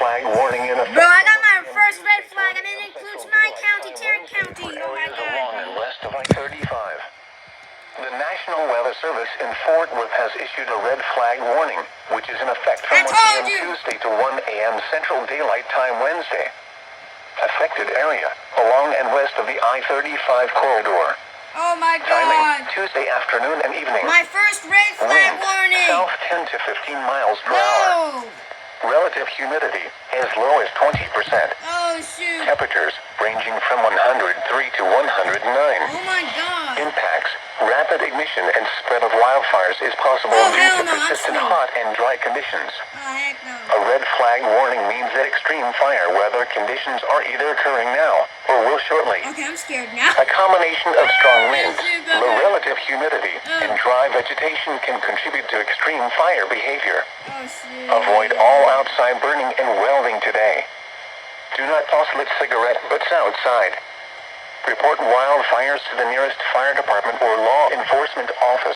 flag warning in effect. Bro, I got my first red flag, and it includes my county, Tarrant County. Oh my Along and god. west of I-35. The National Weather Service in Fort Worth has issued a red flag warning, which is in effect from 1 p.m. Tuesday to 1 a.m. Central Daylight Time Wednesday. Affected area, along and west of the I-35 corridor. Oh my Timing, god. Tuesday afternoon and evening. My first red flag Winds, warning. south 10 to 15 miles per hour. No. Relative humidity, as low as 20%. Oh shoot. Temperatures ranging from 103 to 109. Oh my god. Impacts, rapid ignition and spread of wildfires is possible Oh, due hell to no, I'm persistent screwed. hot and dry conditions. Oh heck no. A red flag warning means that extreme fire weather conditions are either occurring now or will shortly. Okay, I'm scared now. A combination of strong winds, shoot, low okay. relative humidity, and dry vegetation can contribute to extreme fire behavior. Oh shit. Avoid all outside burning and welding today. Do not toss lit cigarette butts outside. Report wildfires to the nearest fire department or law enforcement office.